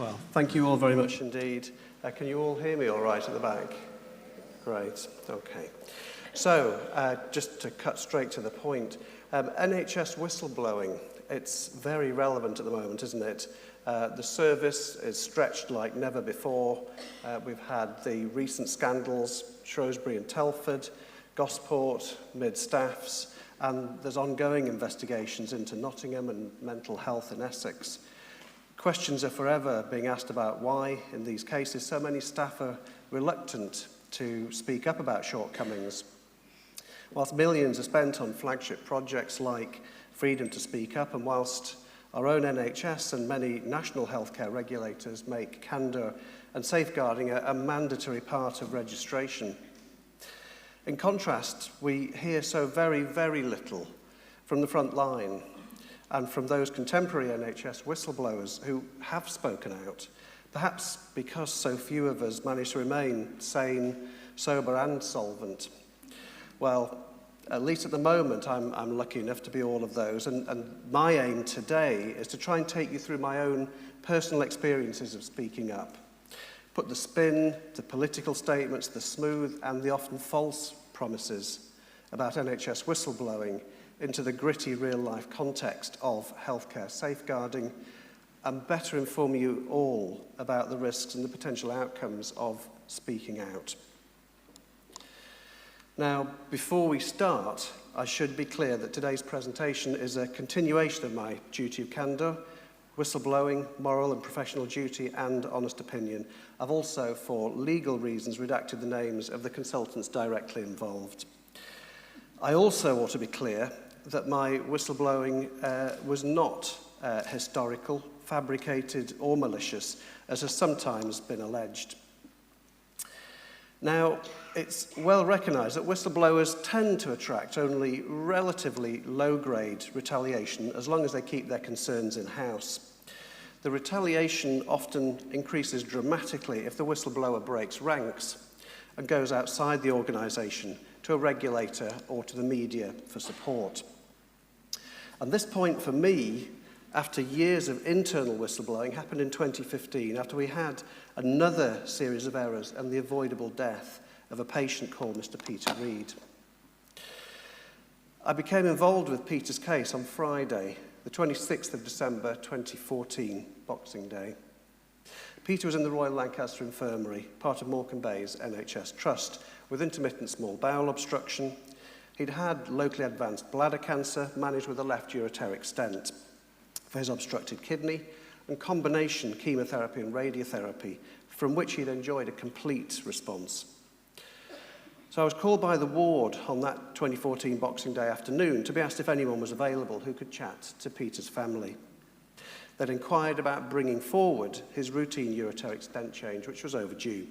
Well, thank you all very much indeed. Can you all hear me all right at the back? Great, okay. So, just to cut straight to the point, NHS whistleblowing, it's very relevant at the moment, isn't it? The service is stretched like never before. We've had the recent scandals, Shrewsbury and Telford, Gosport, Mid-Staffs, and there's ongoing investigations into Nottingham and mental health in Essex. Questions are forever being asked about why, in these cases, so many staff are reluctant to speak up about shortcomings. Whilst millions are spent on flagship projects like Freedom to Speak Up, and whilst our own NHS and many national healthcare regulators make candour and safeguarding a mandatory part of registration. In contrast, we hear so very, very little from the front line and from those contemporary NHS whistleblowers who have spoken out, perhaps because so few of us manage to remain sane, sober and solvent. Well, at least at the moment, I'm lucky enough to be all of those, and my aim today is to try and take you through my own personal experiences of speaking up, put the spin, the political statements, the smooth and the often false promises about NHS whistleblowing into the gritty real-life context of healthcare safeguarding, and better inform you all about the risks and the potential outcomes of speaking out. Now, before we start, I should be clear that today's presentation is a continuation of my duty of candour, whistleblowing, moral and professional duty, and honest opinion. I've also, for legal reasons, redacted the names of the consultants directly involved. I also ought to be clear that my whistleblowing was not historical, fabricated, or malicious, as has sometimes been alleged. Now, it's well recognised that whistleblowers tend to attract only relatively low-grade retaliation as long as they keep their concerns in-house. The retaliation often increases dramatically if the whistleblower breaks ranks and goes outside the organisation to a regulator or to the media for support. And this point for me, after years of internal whistleblowing, happened in 2015 after we had another series of errors and the avoidable death of a patient called Mr. Peter Reid. I became involved with Peter's case on Friday, the 26th of December 2014, Boxing Day. Peter was in the Royal Lancaster Infirmary, part of Morecambe NHS Trust, with intermittent small bowel obstruction. He'd had locally advanced bladder cancer, managed with a left ureteric stent for his obstructed kidney, and combination chemotherapy and radiotherapy, from which he'd enjoyed a complete response. So I was called by the ward on that 2014 Boxing Day afternoon to be asked if anyone was available who could chat to Peter's family. They'd inquired about bringing forward his routine ureteric stent change, which was overdue.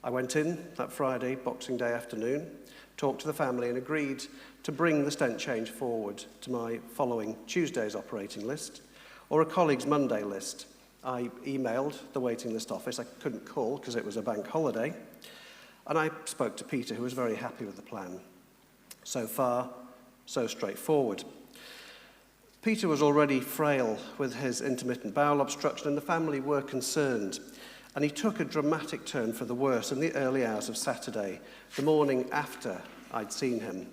I went in that Friday, Boxing Day afternoon, talked to the family and agreed to bring the stent change forward to my following Tuesday's operating list or a colleague's Monday list. I emailed the waiting list office. I couldn't call because it was a bank holiday. And I spoke to Peter, who was very happy with the plan. So far, so straightforward. Peter was already frail with his intermittent bowel obstruction, and the family were concerned. And he took a dramatic turn for the worse in the early hours of Saturday, the morning after I'd seen him.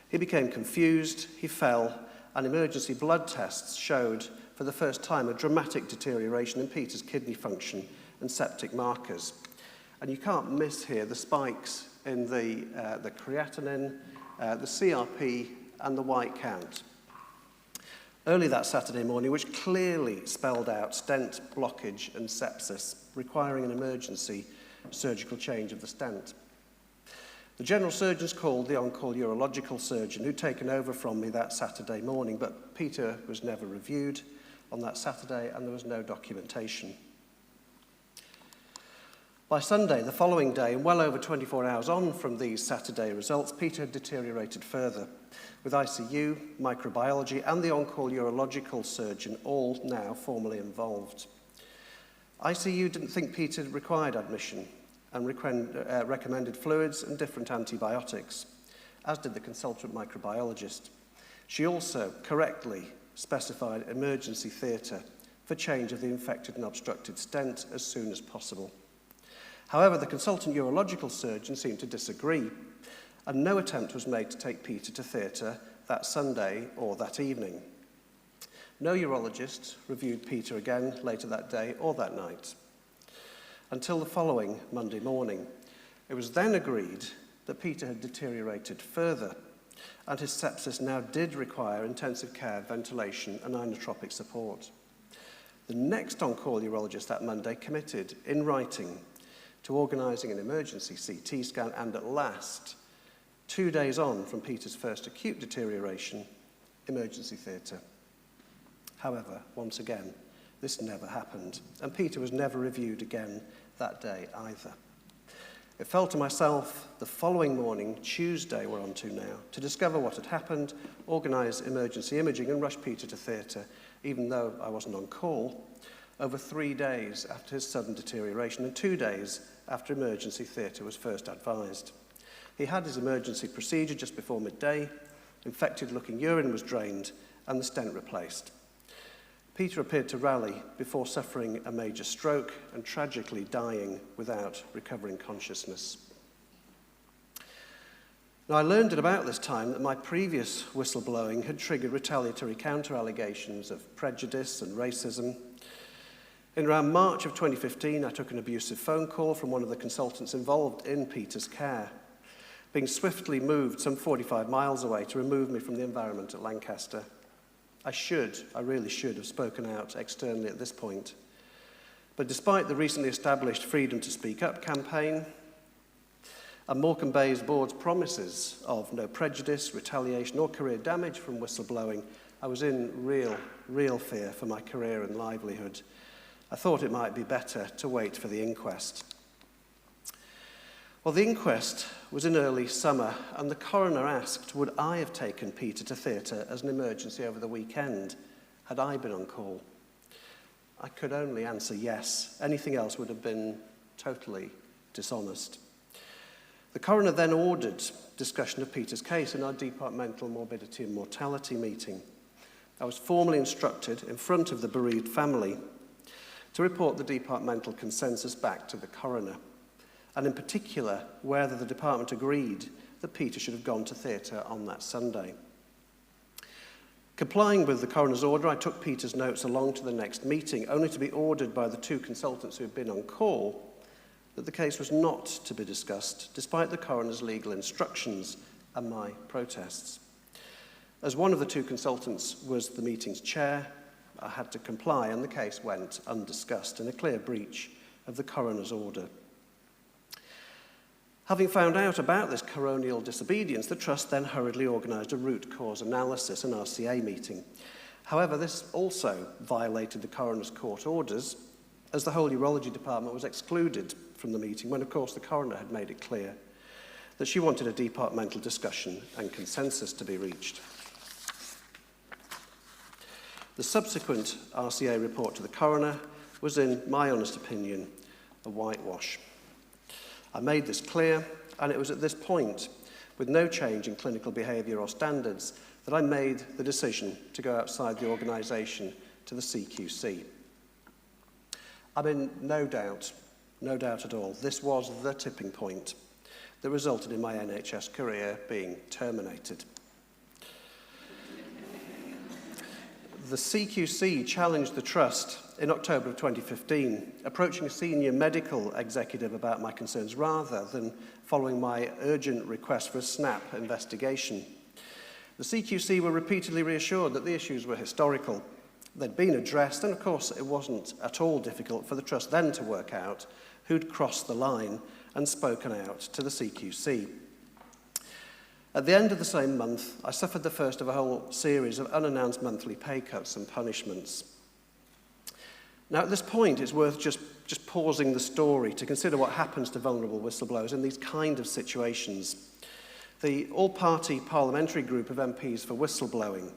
He became confused, he fell, and emergency blood tests showed for the first time a dramatic deterioration in Peter's kidney function and septic markers. And you can't miss here the spikes in the creatinine, the CRP, and the white count. Early that Saturday morning, which clearly spelled out stent blockage and sepsis, requiring an emergency surgical change of the stent. The general surgeons called the on-call urological surgeon who'd taken over from me that Saturday morning, but Peter was never reviewed on that Saturday and there was no documentation. By Sunday, the following day, and well over 24 hours on from these Saturday results, Peter had deteriorated further, with ICU, microbiology, and the on-call urological surgeon all now formally involved. ICU didn't think Peter required admission and recommended fluids and different antibiotics, as did the consultant microbiologist. She also correctly specified emergency theatre for change of the infected and obstructed stent as soon as possible. However, the consultant urological surgeon seemed to disagree, and no attempt was made to take Peter to theatre that Sunday or that evening. No urologist reviewed Peter again later that day or that night, until the following Monday morning. It was then agreed that Peter had deteriorated further, and his sepsis now did require intensive care, ventilation, and inotropic support. The next on-call urologist that Monday committed, in writing, to organising an emergency CT scan, and at last, 2 days on from Peter's first acute deterioration, emergency theatre. However, once again, this never happened, and Peter was never reviewed again that day either. It fell to myself the following morning, Tuesday we're on to now, to discover what had happened, organise emergency imaging and rush Peter to theatre, even though I wasn't on call, over 3 days after his sudden deterioration and 2 days after emergency theatre was first advised. He had his emergency procedure just before midday, infected-looking urine was drained and the stent replaced. Peter appeared to rally before suffering a major stroke and tragically dying without recovering consciousness. Now, I learned at about this time that my previous whistleblowing had triggered retaliatory counter-allegations of prejudice and racism. In around March of 2015, I took an abusive phone call from one of the consultants involved in Peter's care, being swiftly moved some 45 miles away to remove me from the environment at Lancaster. I really should have spoken out externally at this point. But despite the recently established Freedom to Speak Up campaign and Morecambe Bay's board's promises of no prejudice, retaliation or career damage from whistleblowing, I was in real fear for my career and livelihood. I thought it might be better to wait for the inquest. Well, the inquest was in early summer, and the coroner asked, would I have taken Peter to theatre as an emergency over the weekend, had I been on call? I could only answer yes. Anything else would have been totally dishonest. The coroner then ordered discussion of Peter's case in our departmental morbidity and mortality meeting. I was formally instructed in front of the bereaved family to report the departmental consensus back to the coroner, and in particular, whether the department agreed that Peter should have gone to theatre on that Sunday. Complying with the coroner's order, I took Peter's notes along to the next meeting, only to be ordered by the two consultants who had been on call that the case was not to be discussed, despite the coroner's legal instructions and my protests. As one of the two consultants was the meeting's chair, I had to comply, and the case went undiscussed in a clear breach of the coroner's order. Having found out about this coronial disobedience, the Trust then hurriedly organised a root cause analysis, an RCA meeting. However, this also violated the coroner's court orders, as the whole urology department was excluded from the meeting, when of course the coroner had made it clear that she wanted a departmental discussion and consensus to be reached. The subsequent RCA report to the coroner was, in my honest opinion, a whitewash. I made this clear, and it was at this point, with no change in clinical behaviour or standards, that I made the decision to go outside the organisation to the CQC. I'm in no doubt at all, this was the tipping point that resulted in my NHS career being terminated. The CQC challenged the Trust in October of 2015, approaching a senior medical executive about my concerns rather than following my urgent request for a snap investigation. The CQC were repeatedly reassured that the issues were historical. They'd been addressed, and of course it wasn't at all difficult for the Trust then to work out who'd crossed the line and spoken out to the CQC. At the end of the same month, I suffered the first of a whole series of unannounced monthly pay cuts and punishments. Now, at this point, it's worth just pausing the story to consider what happens to vulnerable whistleblowers in these kind of situations. The all-party parliamentary group of MPs for whistleblowing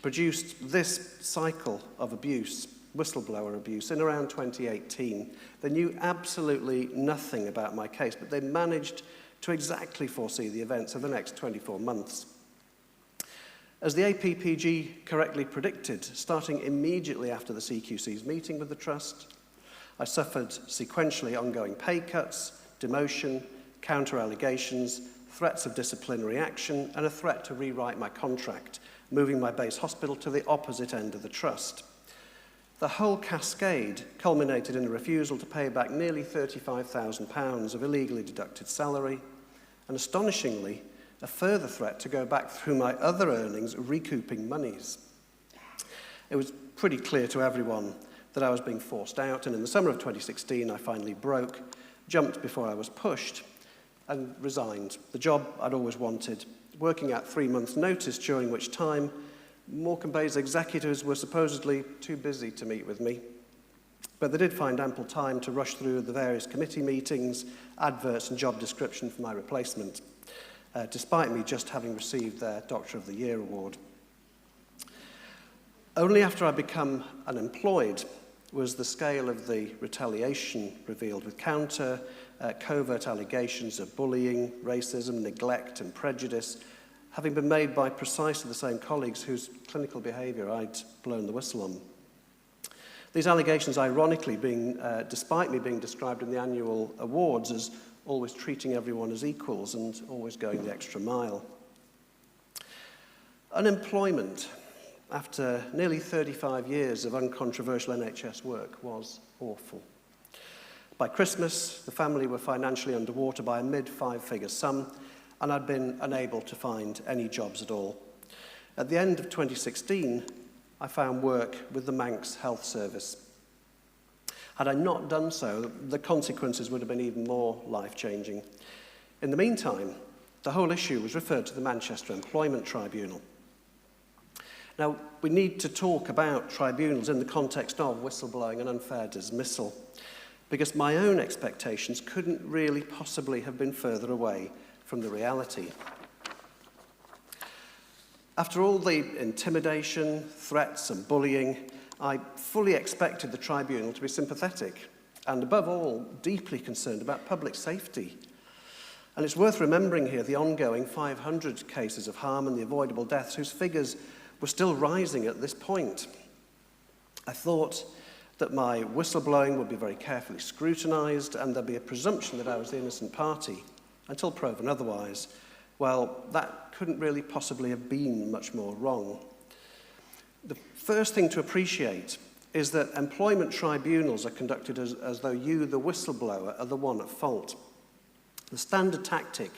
produced this cycle of abuse, whistleblower abuse, in around 2018. They knew absolutely nothing about my case, but they managed to exactly foresee the events of the next 24 months. As the AfPP correctly predicted, starting immediately after the CQC's meeting with the Trust, I suffered sequentially ongoing pay cuts, demotion, counter-allegations, threats of disciplinary action, and a threat to rewrite my contract, moving my base hospital to the opposite end of the Trust. The whole cascade culminated in a refusal to pay back nearly £35,000 of illegally deducted salary, and astonishingly, a further threat to go back through my other earnings, recouping monies. It was pretty clear to everyone that I was being forced out, and in the summer of 2016, I finally broke, jumped before I was pushed, and resigned. The job I'd always wanted, working at 3 months' notice, during which time Morecambe Bay's executives were supposedly too busy to meet with me. But they did find ample time to rush through the various committee meetings, adverts, and job description for my replacement, despite me just having received their Doctor of the Year award. Only after I become unemployed was the scale of the retaliation revealed, with covert allegations of bullying, racism, neglect, and prejudice having been made by precisely the same colleagues whose clinical behaviour I'd blown the whistle on. These allegations, ironically, despite me being described in the annual awards as always treating everyone as equals and always going the extra mile. Unemployment, after nearly 35 years of uncontroversial NHS work, was awful. By Christmas, the family were financially underwater by a mid-five-figure sum, and I'd been unable to find any jobs at all. At the end of 2016, I found work with the Manx Health Service. Had I not done so, the consequences would have been even more life-changing. In the meantime, the whole issue was referred to the Manchester Employment Tribunal. Now, we need to talk about tribunals in the context of whistleblowing and unfair dismissal, because my own expectations couldn't really possibly have been further away from the reality. After all the intimidation, threats, and bullying, I fully expected the tribunal to be sympathetic and, above all, deeply concerned about public safety. And it's worth remembering here the ongoing 500 cases of harm and the avoidable deaths whose figures were still rising at this point. I thought that my whistleblowing would be very carefully scrutinised and there'd be a presumption that I was the innocent party until proven otherwise. Well, that couldn't really possibly have been much more wrong. The first thing to appreciate is that employment tribunals are conducted as though you, the whistleblower, are the one at fault. The standard tactic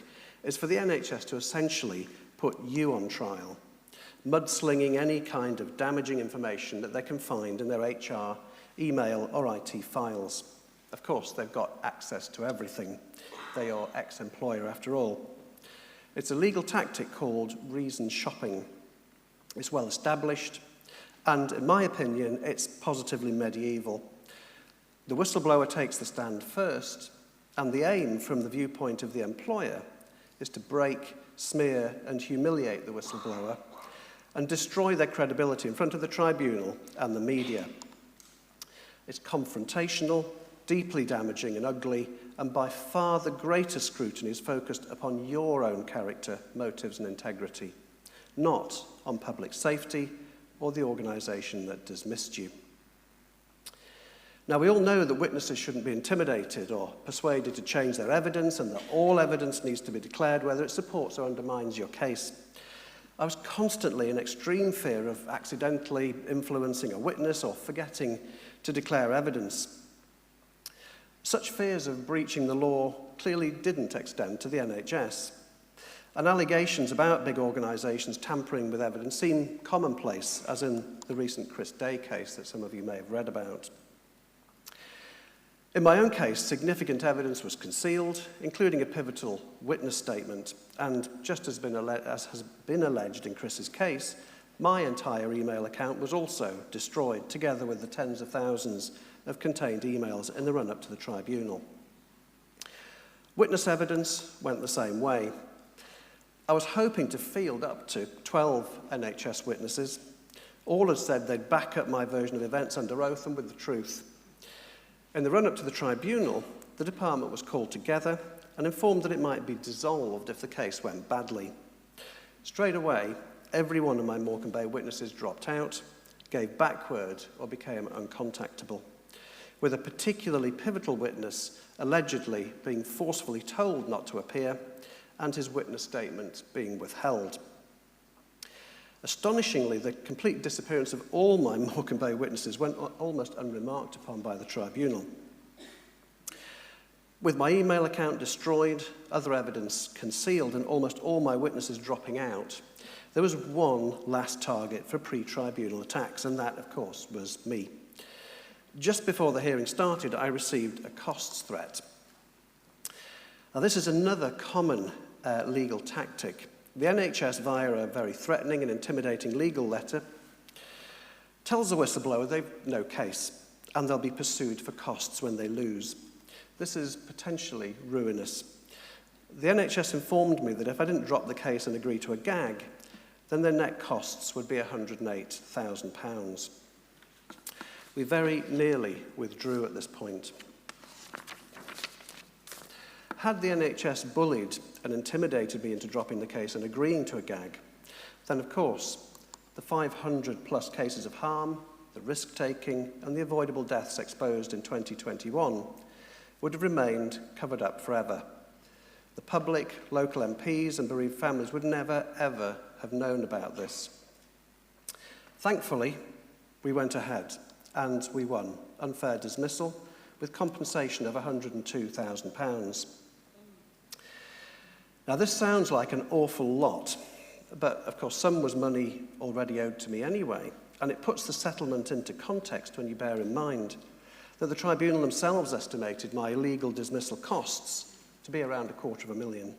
is for the NHS to essentially put you on trial, mudslinging any kind of damaging information that they can find in their HR, email, or IT files. Of course, they've got access to everything. They are your ex-employer, after all. It's a legal tactic called reason shopping. It's well established, and in my opinion, it's positively medieval. The whistleblower takes the stand first, and the aim from the viewpoint of the employer is to break, smear, and humiliate the whistleblower and destroy their credibility in front of the tribunal and the media. It's confrontational, deeply damaging and ugly, and by far the greater scrutiny is focused upon your own character, motives and integrity, not on public safety or the organisation that dismissed you. Now, we all know that witnesses shouldn't be intimidated or persuaded to change their evidence, and that all evidence needs to be declared whether it supports or undermines your case. I was constantly in extreme fear of accidentally influencing a witness or forgetting to declare evidence. Such fears of breaching the law clearly didn't extend to the NHS. And allegations about big organisations tampering with evidence seem commonplace, as in the recent Chris Day case that some of you may have read about. In my own case, significant evidence was concealed, including a pivotal witness statement, and just as has been alleged in Chris's case, my entire email account was also destroyed, together with the tens of thousands of contained emails in the run-up to the tribunal. Witness evidence went the same way. I was hoping to field up to 12 NHS witnesses. All had said they'd back up my version of events under oath and with the truth. In the run-up to the tribunal, the department was called together and informed that it might be dissolved if the case went badly. Straight away, every one of my Morecambe Bay witnesses dropped out, gave back word, or became uncontactable, with a particularly pivotal witness allegedly being forcefully told not to appear and his witness statement being withheld. Astonishingly, the complete disappearance of all my Morecambe Bay witnesses went almost unremarked upon by the Tribunal. With my email account destroyed, other evidence concealed, and almost all my witnesses dropping out, there was one last target for pre-tribunal attacks, and that, of course, was me. Just before the hearing started, I received a costs threat. Now, this is another common legal tactic. The NHS, via a very threatening and intimidating legal letter, tells the whistleblower they've no case, and they'll be pursued for costs when they lose. This is potentially ruinous. The NHS informed me that if I didn't drop the case and agree to a gag, then their net costs would be £108,000. We very nearly withdrew at this point. Had the NHS bullied and intimidated me into dropping the case and agreeing to a gag, then of course the 500 plus cases of harm, the risk-taking and the avoidable deaths exposed in 2021 would have remained covered up forever. The public, local MPs and bereaved families would never, ever have known about this. Thankfully, we went ahead and we won unfair dismissal with compensation of £102,000. Now, this sounds like an awful lot, but of course some was money already owed to me anyway, and it puts the settlement into context when you bear in mind that the Tribunal themselves estimated my illegal dismissal costs to be around £250,000.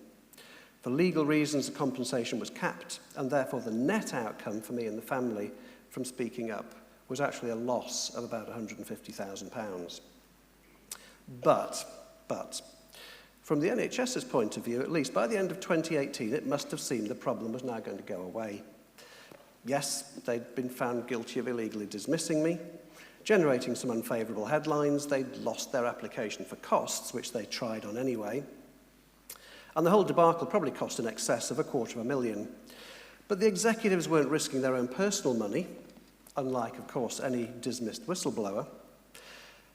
For legal reasons, the compensation was capped, and therefore the net outcome for me and the family from speaking up was actually a loss of about £150,000. But, from the NHS's point of view, at least by the end of 2018, it must have seemed the problem was now going to go away. Yes, they'd been found guilty of illegally dismissing me, generating some unfavourable headlines. They'd lost their application for costs, which they tried on anyway. And the whole debacle probably cost in excess of £250,000. But the executives weren't risking their own personal money, unlike, of course, any dismissed whistleblower.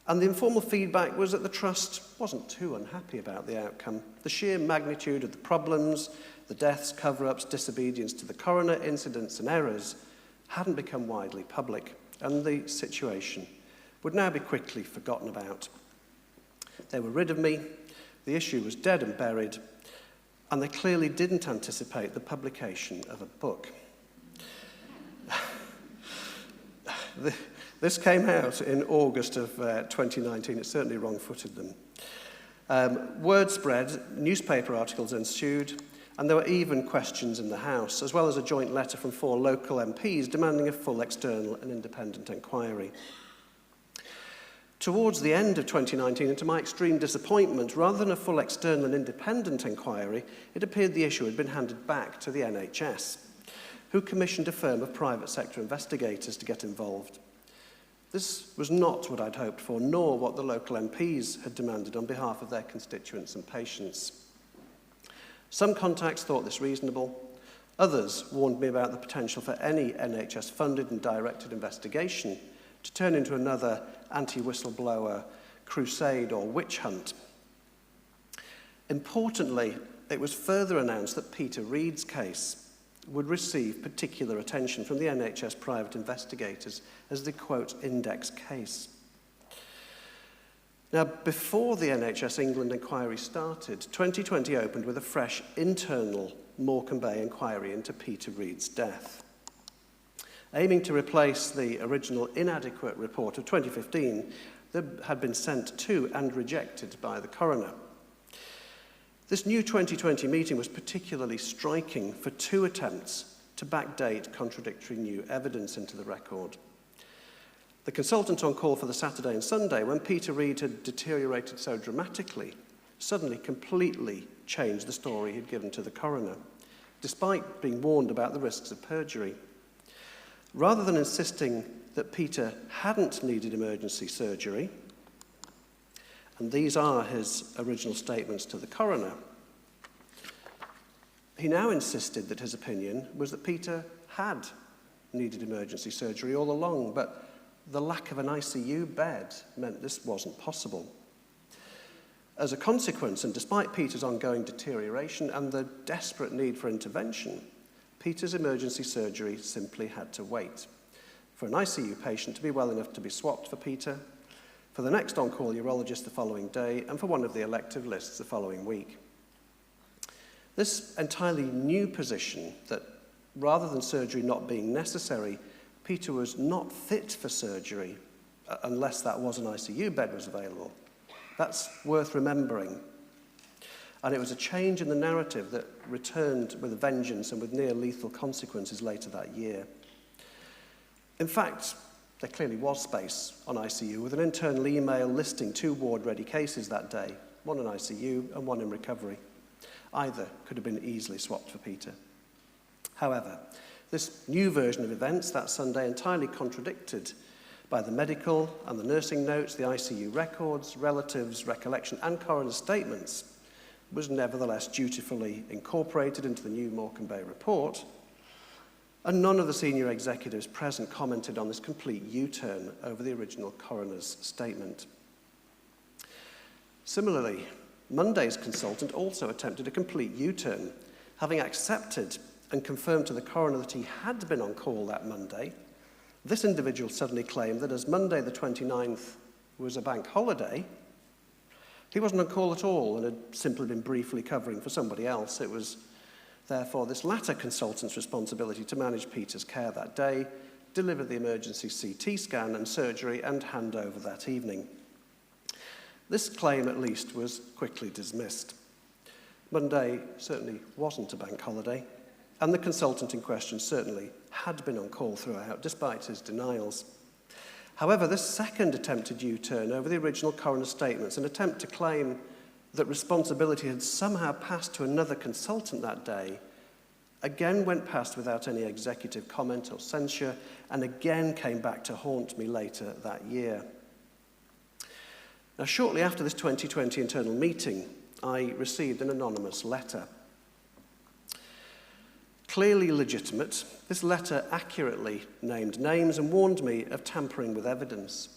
And the informal feedback was that the Trust wasn't too unhappy about the outcome. The sheer magnitude of the problems, the deaths, cover-ups, disobedience to the coroner, incidents and errors hadn't become widely public, and the situation would now be quickly forgotten about. They were rid of me, the issue was dead and buried, and they clearly didn't anticipate the publication of a book. This came out in August of 2019. It certainly wrong-footed them. Word spread, newspaper articles ensued, and there were even questions in the House, as well as a joint letter from 4 local MPs demanding a full external and independent inquiry. Towards the end of 2019, and to my extreme disappointment, rather than a full external and independent inquiry, it appeared the issue had been handed back to the NHS, who commissioned a firm of private sector investigators to get involved. This was not what I'd hoped for, nor what the local MPs had demanded on behalf of their constituents and patients. Some contacts thought this reasonable. Others warned me about the potential for any NHS-funded and directed investigation to turn into another anti-whistleblower crusade or witch hunt. Importantly, it was further announced that Peter Reid's case would receive particular attention from the NHS private investigators as the, quote, index case. Now, before the NHS England inquiry started, 2020 opened with a fresh internal Morecambe Bay inquiry into Peter Reid's death. Aiming to replace the original inadequate report of 2015 that had been sent to and rejected by the coroner. This new 2020 meeting was particularly striking for 2 attempts to backdate contradictory new evidence into the record. The consultant on call for the Saturday and Sunday, when Peter Reid had deteriorated so dramatically, suddenly completely changed the story he'd given to the coroner, despite being warned about the risks of perjury. Rather than insisting that Peter hadn't needed emergency surgery, and these are his original statements to the coroner, he now insisted that his opinion was that Peter had needed emergency surgery all along, but the lack of an ICU bed meant this wasn't possible. As a consequence, and despite Peter's ongoing deterioration and the desperate need for intervention, Peter's emergency surgery simply had to wait. For an ICU patient to be well enough to be swapped for Peter, for the next on-call urologist the following day, and for one of the elective lists the following week. This entirely new position that, rather than surgery not being necessary, Peter was not fit for surgery unless that was an ICU bed was available. That's worth remembering. And it was a change in the narrative that returned with a vengeance and with near-lethal consequences later that year. In fact, there clearly was space on ICU, with an internal email listing 2 ward-ready cases that day, one in ICU and one in recovery. Either could have been easily swapped for Peter. However, this new version of events that Sunday, entirely contradicted by the medical and the nursing notes, the ICU records, relatives, recollection, and coroner's statements, was nevertheless dutifully incorporated into the new Morecambe report, and none of the senior executives present commented on this complete U-turn over the original coroner's statement. Similarly, Monday's consultant also attempted a complete U-turn, having accepted and confirmed to the coroner that he had been on call that Monday. This individual suddenly claimed that as Monday the 29th was a bank holiday, he wasn't on call at all and had simply been briefly covering for somebody else. It was therefore this latter consultant's responsibility to manage Peter's care that day, deliver the emergency CT scan and surgery, and hand over that evening. This claim, at least, was quickly dismissed. Monday certainly wasn't a bank holiday, and the consultant in question certainly had been on call throughout, despite his denials. However, this second attempted U-turn over the original coroner's statements, an attempt to claim that responsibility had somehow passed to another consultant that day, again went past without any executive comment or censure, and again came back to haunt me later that year. Now, shortly after this 2020 internal meeting, I received an anonymous letter. Clearly legitimate, this letter accurately named names and warned me of tampering with evidence.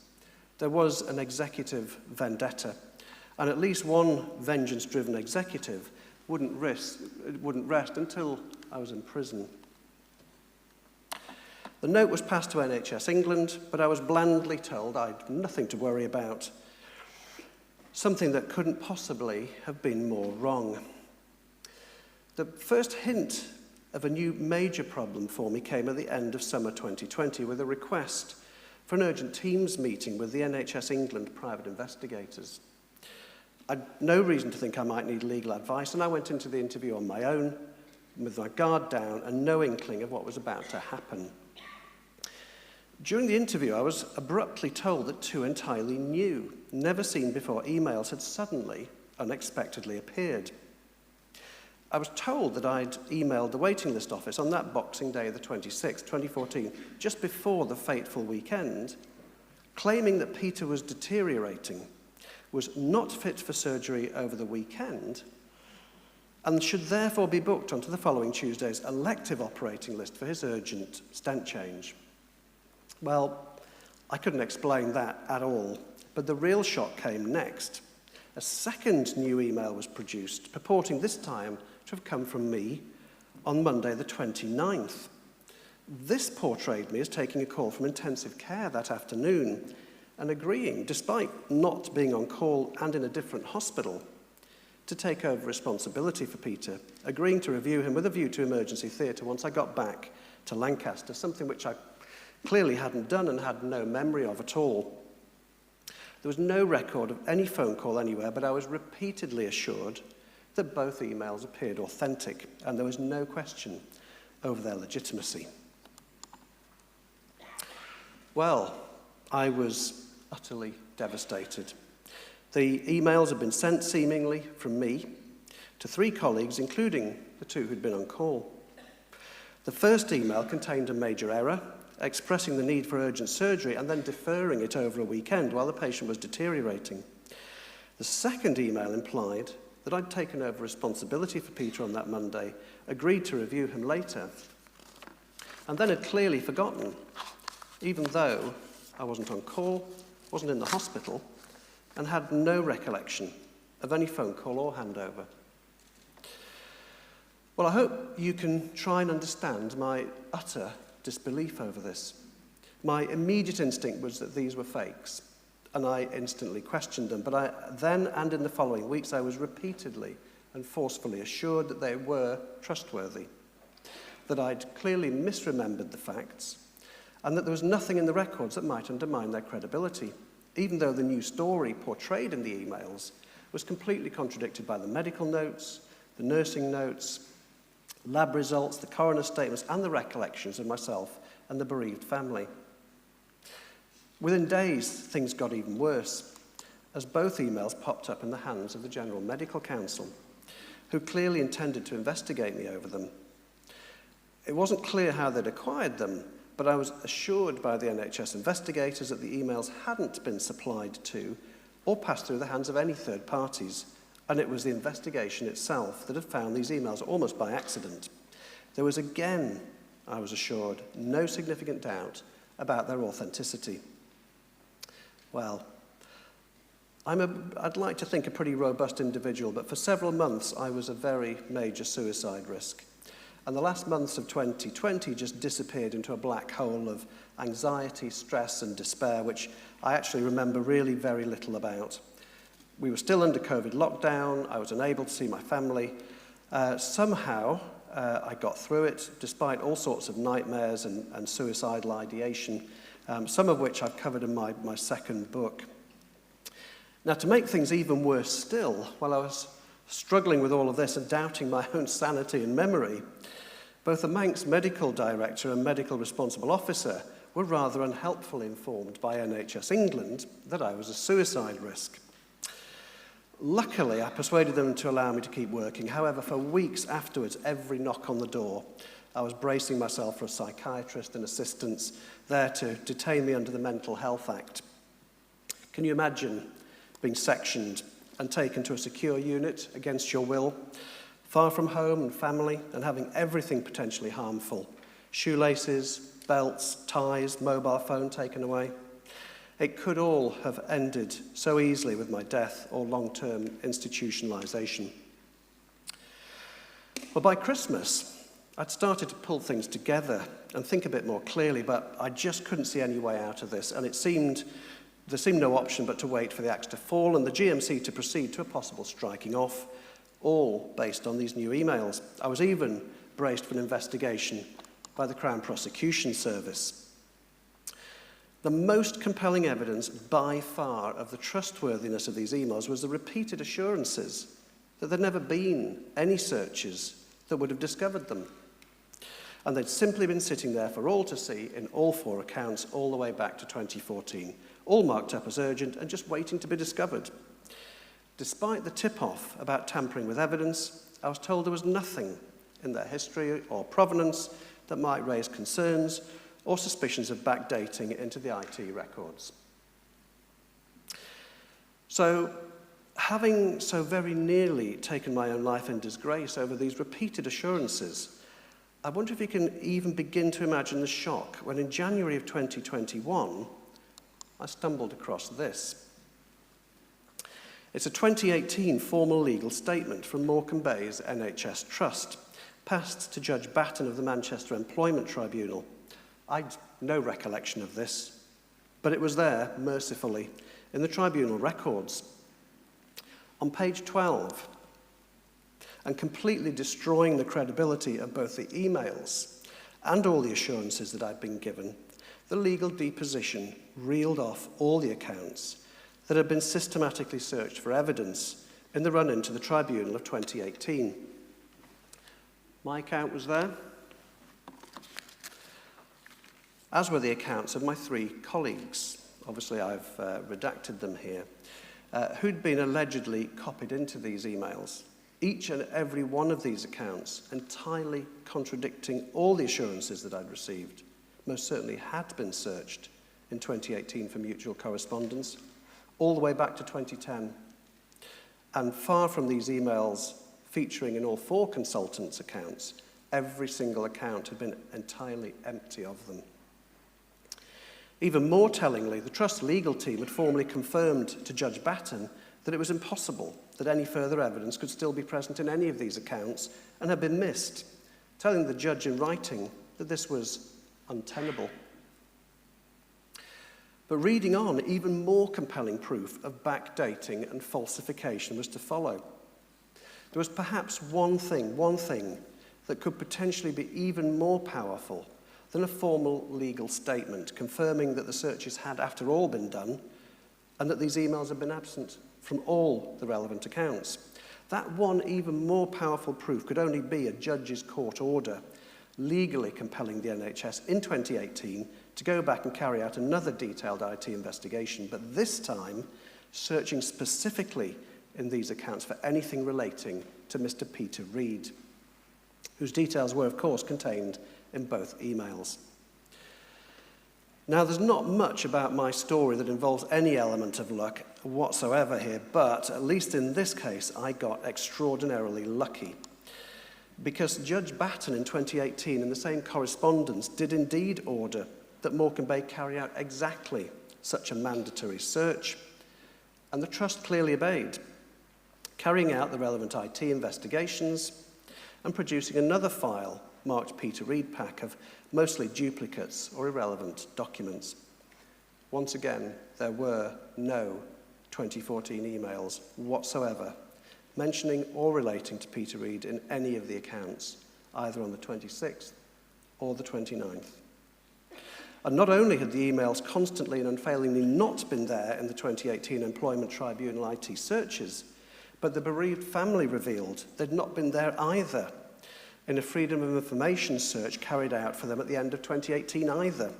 There was an executive vendetta, and at least one vengeance-driven executive wouldn't rest until I was in prison. The note was passed to NHS England, but I was blandly told I'd nothing to worry about, something that couldn't possibly have been more wrong. The first hint of a new major problem for me came at the end of summer 2020 with a request for an urgent Teams meeting with the NHS England private investigators. I'd no reason to think I might need legal advice, and I went into the interview on my own, with my guard down and no inkling of what was about to happen. During the interview, I was abruptly told that 2 entirely new, never-seen-before emails had suddenly, unexpectedly appeared. I was told that I'd emailed the waiting list office on that Boxing Day, the 26th, 2014, just before the fateful weekend, claiming that Peter was deteriorating, was not fit for surgery over the weekend, and should therefore be booked onto the following Tuesday's elective operating list for his urgent stent change. Well, I couldn't explain that at all, but the real shock came next. A second new email was produced, purporting this time to have come from me on Monday the 29th. This portrayed me as taking a call from intensive care that afternoon and agreeing, despite not being on call and in a different hospital, to take over responsibility for Peter, agreeing to review him with a view to emergency theatre once I got back to Lancaster, something which I clearly hadn't done and had no memory of at all. There was no record of any phone call anywhere, but I was repeatedly assured that both emails appeared authentic, and there was no question over their legitimacy. Well, I was utterly devastated. The emails had been sent, seemingly, from me to 3 colleagues, including the 2 who'd been on call. The first email contained a major error, expressing the need for urgent surgery and then deferring it over a weekend while the patient was deteriorating. The second email implied that I'd taken over responsibility for Peter on that Monday, agreed to review him later, and then had clearly forgotten, even though I wasn't on call, wasn't in the hospital, and had no recollection of any phone call or handover. Well, I hope you can try and understand my utter disbelief over this. My immediate instinct was that these were fakes, and I instantly questioned them. But then and in the following weeks, I was repeatedly and forcefully assured that they were trustworthy, that I'd clearly misremembered the facts, and that there was nothing in the records that might undermine their credibility, even though the new story portrayed in the emails was completely contradicted by the medical notes, the nursing notes, lab results, the coroner's statements, and the recollections of myself and the bereaved family. Within days, things got even worse, as both emails popped up in the hands of the General Medical Council, who clearly intended to investigate me over them. It wasn't clear how they'd acquired them, but I was assured by the NHS investigators that the emails hadn't been supplied to or passed through the hands of any third parties, and it was the investigation itself that had found these emails almost by accident. There was again, I was assured, no significant doubt about their authenticity. Well, I'd like to think a pretty robust individual, but for several months I was a very major suicide risk. And the last months of 2020 just disappeared into a black hole of anxiety, stress, and despair, which I actually remember really very little about. We were still under COVID lockdown. I was unable to see my family. Somehow, I got through it, despite all sorts of nightmares and suicidal ideation, some of which I've covered in my second book. Now, to make things even worse still, while I was struggling with all of this and doubting my own sanity and memory, both the Manx medical director and medical responsible officer were rather unhelpfully informed by NHS England that I was a suicide risk. Luckily, I persuaded them to allow me to keep working. However, for weeks afterwards, every knock on the door, I was bracing myself for a psychiatrist and assistants there to detain me under the Mental Health Act. Can you imagine being sectioned and taken to a secure unit against your will, far from home and family, and having everything potentially harmful? Shoelaces, belts, ties, mobile phone taken away. It could all have ended so easily with my death or long-term institutionalization. Well, by Christmas, I'd started to pull things together and think a bit more clearly, but I just couldn't see any way out of this, and there seemed no option but to wait for the axe to fall and the GMC to proceed to a possible striking off, all based on these new emails. I was even braced for an investigation by the Crown Prosecution Service. The most compelling evidence by far of the trustworthiness of these emails was the repeated assurances that there'd never been any searches that would have discovered them. And they'd simply been sitting there for all to see in all four accounts all the way back to 2014, all marked up as urgent and just waiting to be discovered. Despite the tip-off about tampering with evidence, I was told there was nothing in their history or provenance that might raise concerns or suspicions of backdating into the IT records. So, having so very nearly taken my own life in disgrace over these repeated assurances, I wonder if you can even begin to imagine the shock when in January of 2021, I stumbled across this. It's a 2018 formal legal statement from Morecambe's NHS Trust, passed to Judge Batten of the Manchester Employment Tribunal. I'd no recollection of this, but it was there, mercifully, in the tribunal records. On page 12, and completely destroying the credibility of both the emails and all the assurances that I'd been given, the legal deposition reeled off all the accounts that had been systematically searched for evidence in the run-in to the tribunal of 2018. My account was there, as were the accounts of my three colleagues. Obviously, I've redacted them here, who'd been allegedly copied into these emails. Each and every one of these accounts entirely contradicting all the assurances that I'd received, most certainly had been searched in 2018 for mutual correspondence, all the way back to 2010. And far from these emails featuring in all four consultants' accounts Every single account had been entirely empty of them. Even more tellingly, the Trust's legal team had formally confirmed to Judge Batten that it was impossible that any further evidence could still be present in any of these accounts and had been missed, telling the judge in writing that this was untenable. But reading on, even more compelling proof of backdating and falsification was to follow. There was perhaps one thing that could potentially be even more powerful than a formal legal statement confirming that the searches had, after all, been done and that these emails had been absent from all the relevant accounts. That one even more powerful proof could only be a judge's court order legally compelling the NHS in 2018 to go back and carry out another detailed IT investigation, but this time searching specifically in these accounts for anything relating to Mr. Peter Reid, whose details were, of course, contained in both emails. Now, there's not much about my story that involves any element of luck whatsoever here, but at least in this case, I got extraordinarily lucky. Because Judge Batten in 2018, in the same correspondence, did indeed order that Morecambe Bay carry out exactly such a mandatory search. And the Trust clearly obeyed, carrying out the relevant IT investigations and producing another file marked Peter Reid pack of mostly duplicates or irrelevant documents. Once again, there were no 2014 emails whatsoever mentioning or relating to Peter Reid in any of the accounts, either on the 26th or the 29th. And not only had the emails constantly and unfailingly not been there in the 2018 Employment Tribunal IT searches, but the bereaved family revealed they'd not been there either in a Freedom of Information search carried out for them at the end of 2018 either.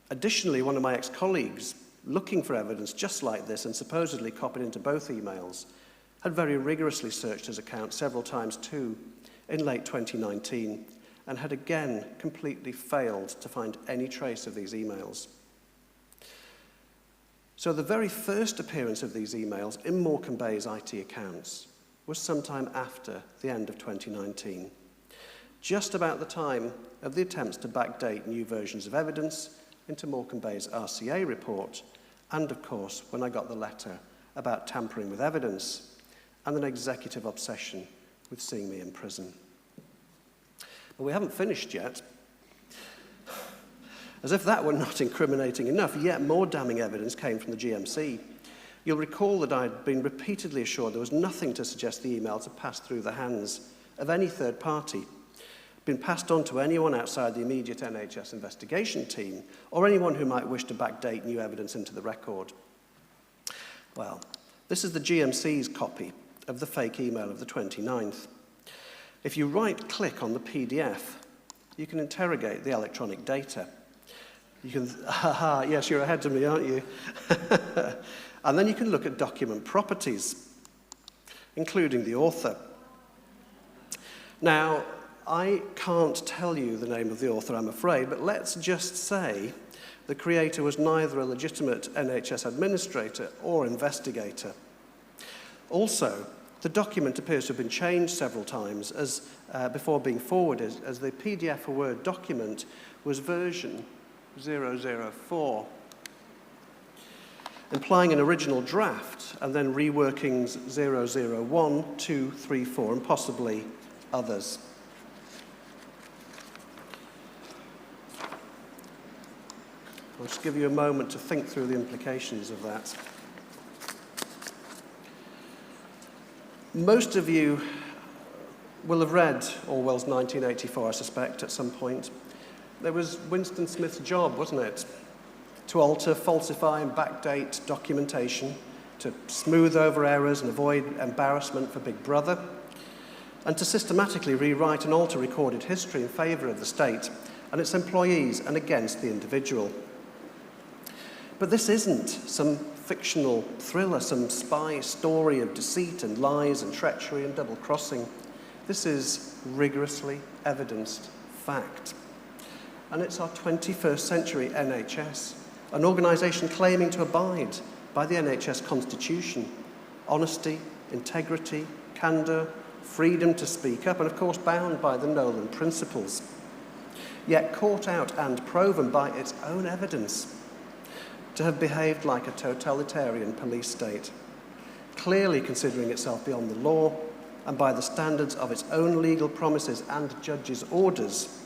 Additionally, one of my ex-colleagues, looking for evidence just like this and supposedly copied into both emails, had very rigorously searched his account several times too in late 2019 and had again completely failed to find any trace of these emails. So the very first appearance of these emails in Morecambe Bay's IT accounts was sometime after the end of 2019, just about the time of the attempts to backdate new versions of evidence into Morecambe Bay's RCA report, and of course when I got the letter about tampering with evidence and an executive obsession with seeing me in prison. But we haven't finished yet. As if that were not incriminating enough, yet more damning evidence came from the GMC. You'll recall that I'd been repeatedly assured there was nothing to suggest the emails had passed through the hands of any third party, been passed on to anyone outside the immediate NHS investigation team, or anyone who might wish to backdate new evidence into the record. Well, this is the GMC's copy of the fake email of the 29th. If you right-click on the PDF, you can interrogate the electronic data. You can, yes, you're ahead of me, aren't you? And then you can look at document properties, including the author. Now, I can't tell you the name of the author, I'm afraid, but let's just say the creator was neither a legitimate NHS administrator or investigator. Also, the document appears to have been changed several times before being forwarded, as the PDF or Word document was version 004, implying an original draft and then reworkings 001, 2, 3, 4, and possibly others. I'll just give you a moment to think through the implications of that. Most of you will have read Orwell's 1984, I suspect, at some point. There was Winston Smith's job, wasn't it? To alter, falsify, and backdate documentation, to smooth over errors and avoid embarrassment for Big Brother, and to systematically rewrite and alter recorded history in favour of the state and its employees and against the individual. But this isn't some fictional thriller, some spy story of deceit and lies and treachery and double-crossing. This is rigorously evidenced fact. And it's our 21st century NHS, an organisation claiming to abide by the NHS Constitution, honesty, integrity, candour, freedom to speak up, and of course bound by the Nolan principles, yet caught out and proven by its own evidence to have behaved like a totalitarian police state, clearly considering itself beyond the law and by the standards of its own legal promises and judges' orders,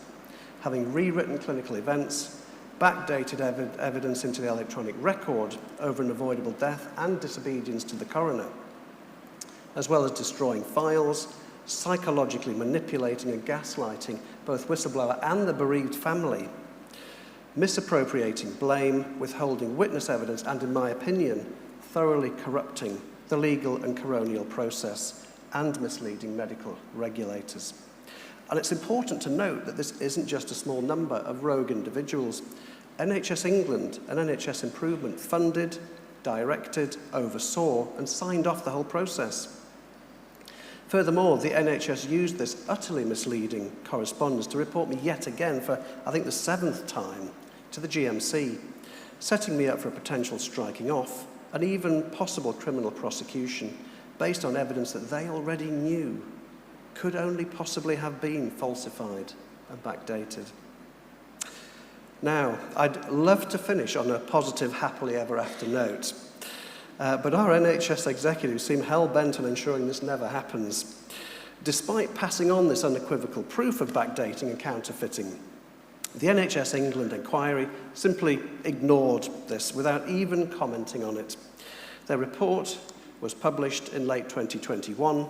having rewritten clinical events, backdated evidence into the electronic record over an avoidable death and disobedience to the coroner, as well as destroying files, psychologically manipulating and gaslighting both whistleblower and the bereaved family, misappropriating blame, withholding witness evidence, and, in my opinion, thoroughly corrupting the legal and coronial process and misleading medical regulators. And it's important to note that this isn't just a small number of rogue individuals. NHS England and NHS Improvement funded, directed, oversaw, and signed off the whole process. Furthermore, the NHS used this utterly misleading correspondence to report me yet again for, I think, the 7th time to the GMC, setting me up for a potential striking off and even possible criminal prosecution based on evidence that they already knew could only possibly have been falsified and backdated. Now, I'd love to finish on a positive, happily ever after note, but our NHS executives seem hell-bent on ensuring this never happens, despite passing on this unequivocal proof of backdating and counterfeiting. The NHS England inquiry simply ignored this without even commenting on it. Their report was published in late 2021,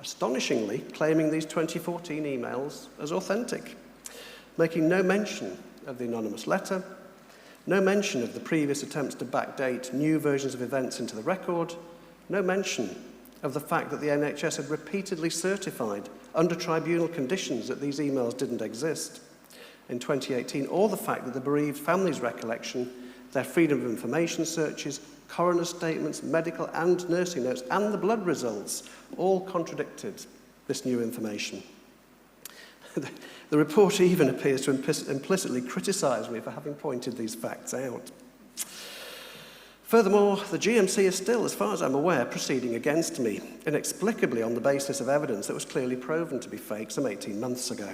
astonishingly claiming these 2014 emails as authentic, making no mention of the anonymous letter, no mention of the previous attempts to backdate new versions of events into the record, no mention of the fact that the NHS had repeatedly certified under tribunal conditions that these emails didn't exist in 2018, or the fact that the bereaved families' recollection, their freedom of information searches, coroner statements, medical and nursing notes, and the blood results all contradicted this new information. The report even appears to implicitly criticise me for having pointed these facts out. Furthermore, the GMC is still, as far as I'm aware, proceeding against me, inexplicably on the basis of evidence that was clearly proven to be fake some 18 months ago.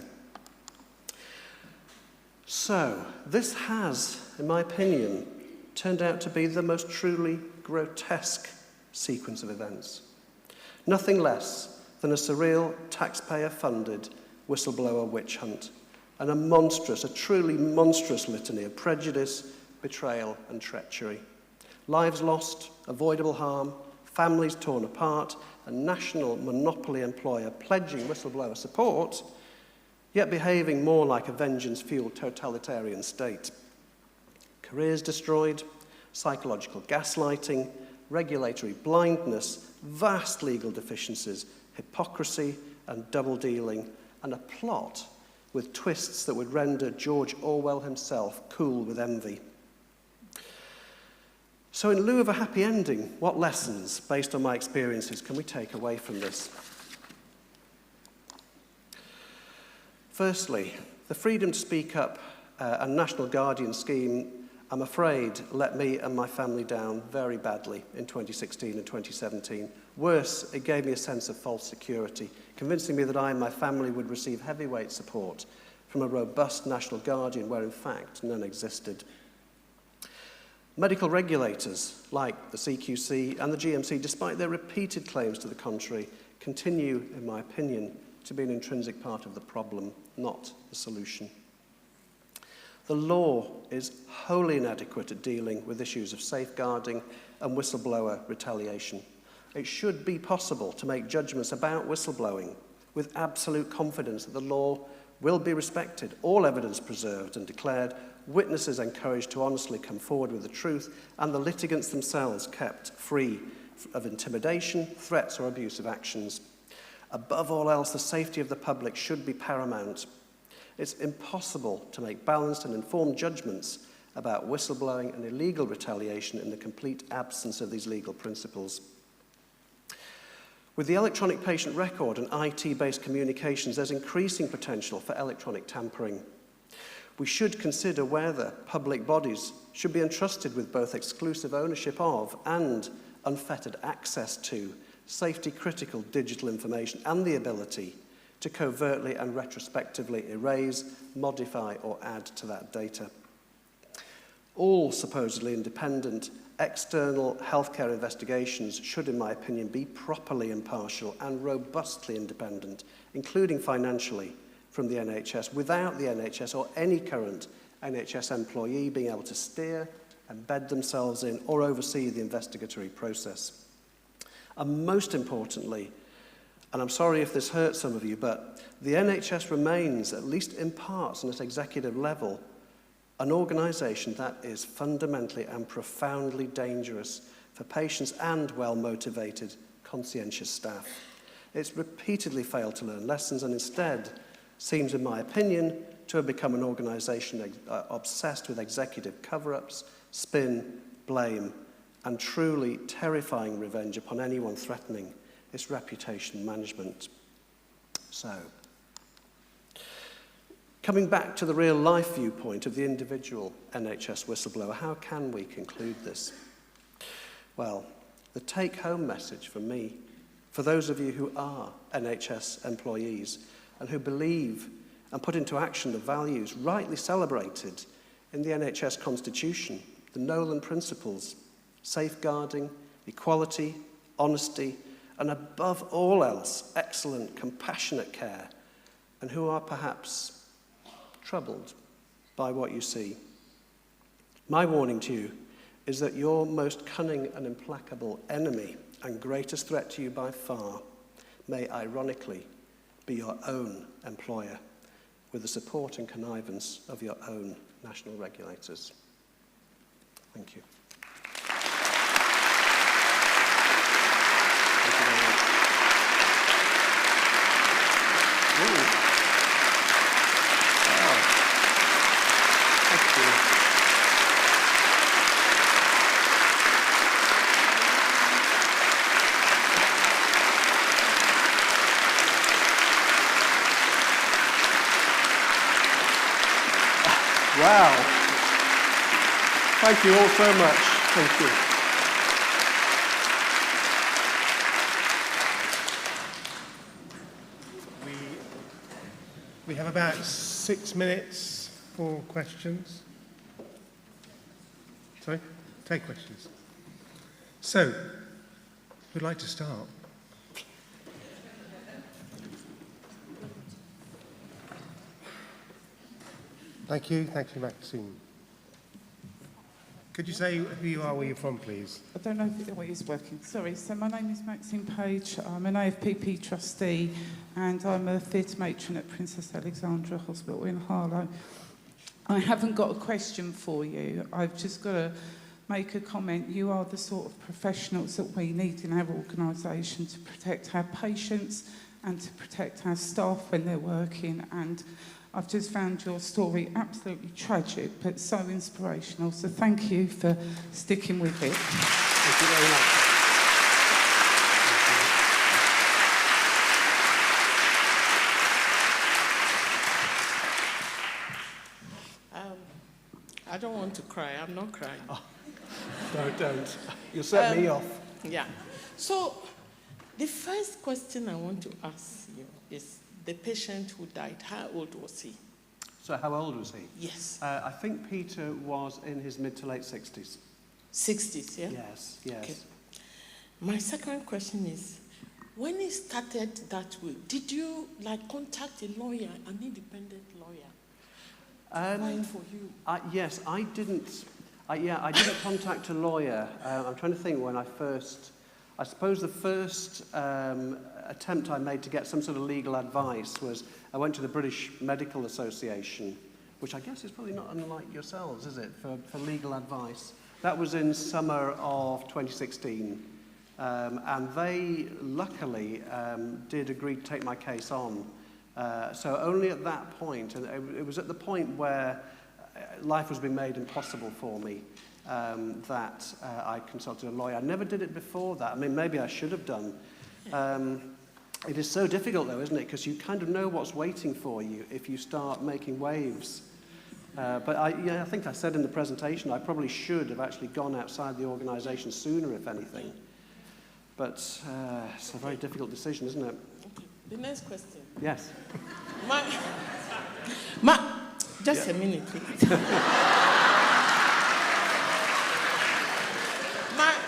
So, this has, in my opinion, turned out to be the most truly grotesque sequence of events. Nothing less than a surreal, taxpayer-funded whistleblower witch hunt, and a truly monstrous litany of prejudice, betrayal, and treachery. Lives lost, avoidable harm, families torn apart, a national monopoly employer pledging whistleblower support, yet behaving more like a vengeance-fueled totalitarian state. Careers destroyed, psychological gaslighting, regulatory blindness, vast legal deficiencies, hypocrisy and double-dealing, and a plot with twists that would render George Orwell himself cool with envy. So in lieu of a happy ending, what lessons, based on my experiences, can we take away from this? Firstly, the freedom to speak up and National Guardian scheme, I'm afraid, let me and my family down very badly in 2016 and 2017. Worse, it gave me a sense of false security, convincing me that I and my family would receive heavyweight support from a robust National Guardian where, in fact, none existed. Medical regulators, like the CQC and the GMC, despite their repeated claims to the contrary, continue, in my opinion, to be an intrinsic part of the problem, not the solution. The law is wholly inadequate at dealing with issues of safeguarding and whistleblower retaliation. It should be possible to make judgments about whistleblowing with absolute confidence that the law will be respected, all evidence preserved and declared, witnesses encouraged to honestly come forward with the truth, and the litigants themselves kept free of intimidation, threats, or abusive actions. Above all else, the safety of the public should be paramount. It's impossible to make balanced and informed judgments about whistleblowing and illegal retaliation in the complete absence of these legal principles. With the electronic patient record and IT-based communications, there's increasing potential for electronic tampering. We should consider whether public bodies should be entrusted with both exclusive ownership of and unfettered access to safety-critical digital information and the ability to covertly and retrospectively erase, modify or add to that data. All supposedly independent external healthcare investigations should, in my opinion, be properly impartial and robustly independent, including financially, from the NHS, without the NHS or any current NHS employee being able to steer, embed themselves in, or oversee the investigatory process. And most importantly, and I'm sorry if this hurts some of you, but the NHS remains, at least in parts and at executive level, an organisation that is fundamentally and profoundly dangerous for patients and well-motivated, conscientious staff. It's repeatedly failed to learn lessons and instead seems, in my opinion, to have become an organisation obsessed with executive cover-ups, spin, blame, and truly terrifying revenge upon anyone threatening its reputation management. So, coming back to the real-life viewpoint of the individual NHS whistleblower, how can we conclude this? Well, the take-home message from me, for those of you who are NHS employees and who believe and put into action the values rightly celebrated in the NHS Constitution, the Nolan Principles, safeguarding, equality, honesty, and above all else, excellent, compassionate care, and who are perhaps troubled by what you see. My warning to you is that your most cunning and implacable enemy and greatest threat to you by far may ironically be your own employer, with the support and connivance of your own national regulators. Thank you. Thank you very much. Ooh. Wow. Thank you. Wow. Thank you all so much. Thank you. We have about 6 minutes for questions. Sorry? Take questions. So, who'd like to start? Thank you, Maxine. Could you say who you are, where you're from, please? I don't know if it is working. Sorry. So my name is Maxine Page. I'm an AfPP trustee and I'm a theatre matron at Princess Alexandra Hospital in Harlow. I haven't got a question for you. I've just got to make a comment. You are the sort of professionals that we need in our organisation to protect our patients and to protect our staff when they're working, and I've just found your story absolutely tragic, but so inspirational. So thank you for sticking with it. Thank you very much. I don't want to cry. I'm not crying. Oh, don't. You'll set me off. Yeah. So the first question I want to ask you is, the patient who died, how old was he? So how old was he? Yes. I think Peter was in his mid to late 60s. 60s, yeah? Yes. Okay. My second question is, when he started that way, did you contact a lawyer, an independent lawyer, to fight for you? Yes, I didn't. I didn't contact a lawyer. I'm trying to think when I suppose the first attempt I made to get some sort of legal advice was I went to the British Medical Association, which I guess is probably not unlike yourselves, is it, for legal advice. That was in summer of 2016, and they luckily did agree to take my case on. So only at that point, and it was at the point where life was being made impossible for me, that I consulted a lawyer. I never did it before that. I mean, maybe I should have done. It is so difficult, though, isn't it? Because you kind of know what's waiting for you if you start making waves. But I think I said in the presentation, I probably should have actually gone outside the organisation sooner, if anything. But it's a very difficult decision, isn't it? Okay. The next question. Yes. Just a minute, please.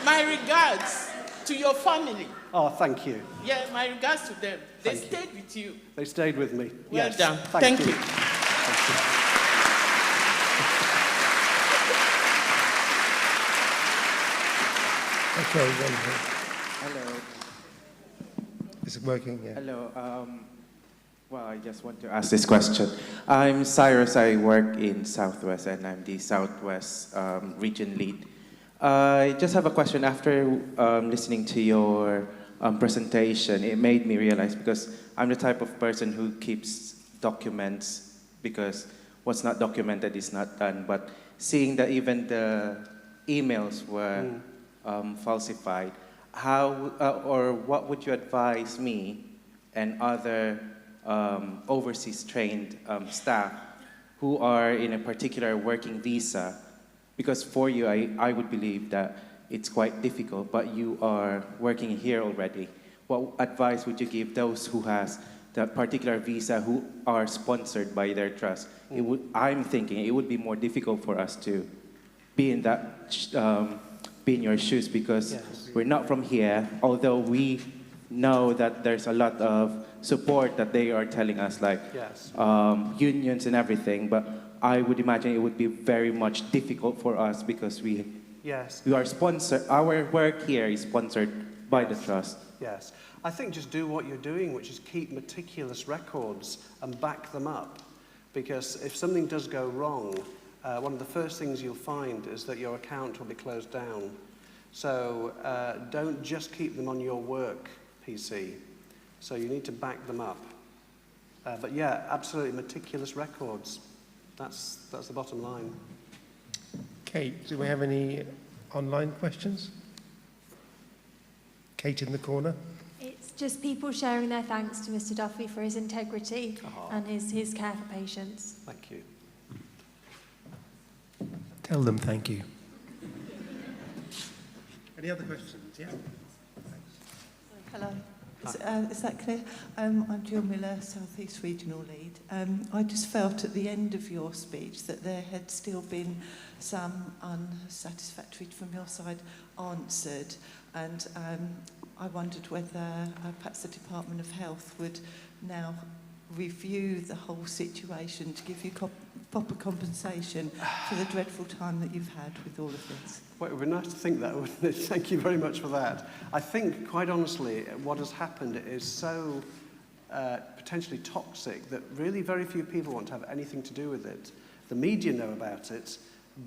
my regards to your family. Oh, thank you. Yeah, my regards to them. They stayed with you. They stayed with me. Well yes. done. Thank you. Okay, one here. Hello. Is it working? Yeah. Hello. Well, I just want to ask this question. I'm Cyrus. I work in Southwest, and I'm the Southwest region lead. I just have a question. After listening to your presentation, it made me realize, because I'm the type of person who keeps documents, because what's not documented is not done. But seeing that even the emails were falsified, how or what would you advise me and other overseas trained staff who are in a particular working visa? Because for you, I would believe that it's quite difficult, but you are working here already. What advice would you give those who has that particular visa who are sponsored by their trust? I'm thinking it would be more difficult for us to be in that, be in your shoes, because we're not from here, although we know that there's a lot of support that they are telling us, like unions and everything, but I would imagine it would be very much difficult for us because we are sponsored, our work here is sponsored by the trust. Yes. I think just do what you're doing, which is keep meticulous records and back them up. Because if something does go wrong, one of the first things you'll find is that your account will be closed down. So don't just keep them on your work PC. So you need to back them up. But yeah, absolutely meticulous records. That's the bottom line. Kate, do we have any online questions? Kate in the corner. It's just people sharing their thanks to Mr. Duffy for his integrity and his care for patients. Thank you. Tell them thank you. Any other questions? Yeah. Hello. Is that clear? I'm Jill Miller, South East Regional Lead. I just felt at the end of your speech that there had still been some unsatisfactory from your side answered, and I wondered whether perhaps the Department of Health would now review the whole situation to give you proper compensation for the dreadful time that you've had with all of this. Well, it would be nice to think that, wouldn't it? Thank you very much for that. I think, quite honestly, what has happened is so potentially toxic that really very few people want to have anything to do with it. The media know about it,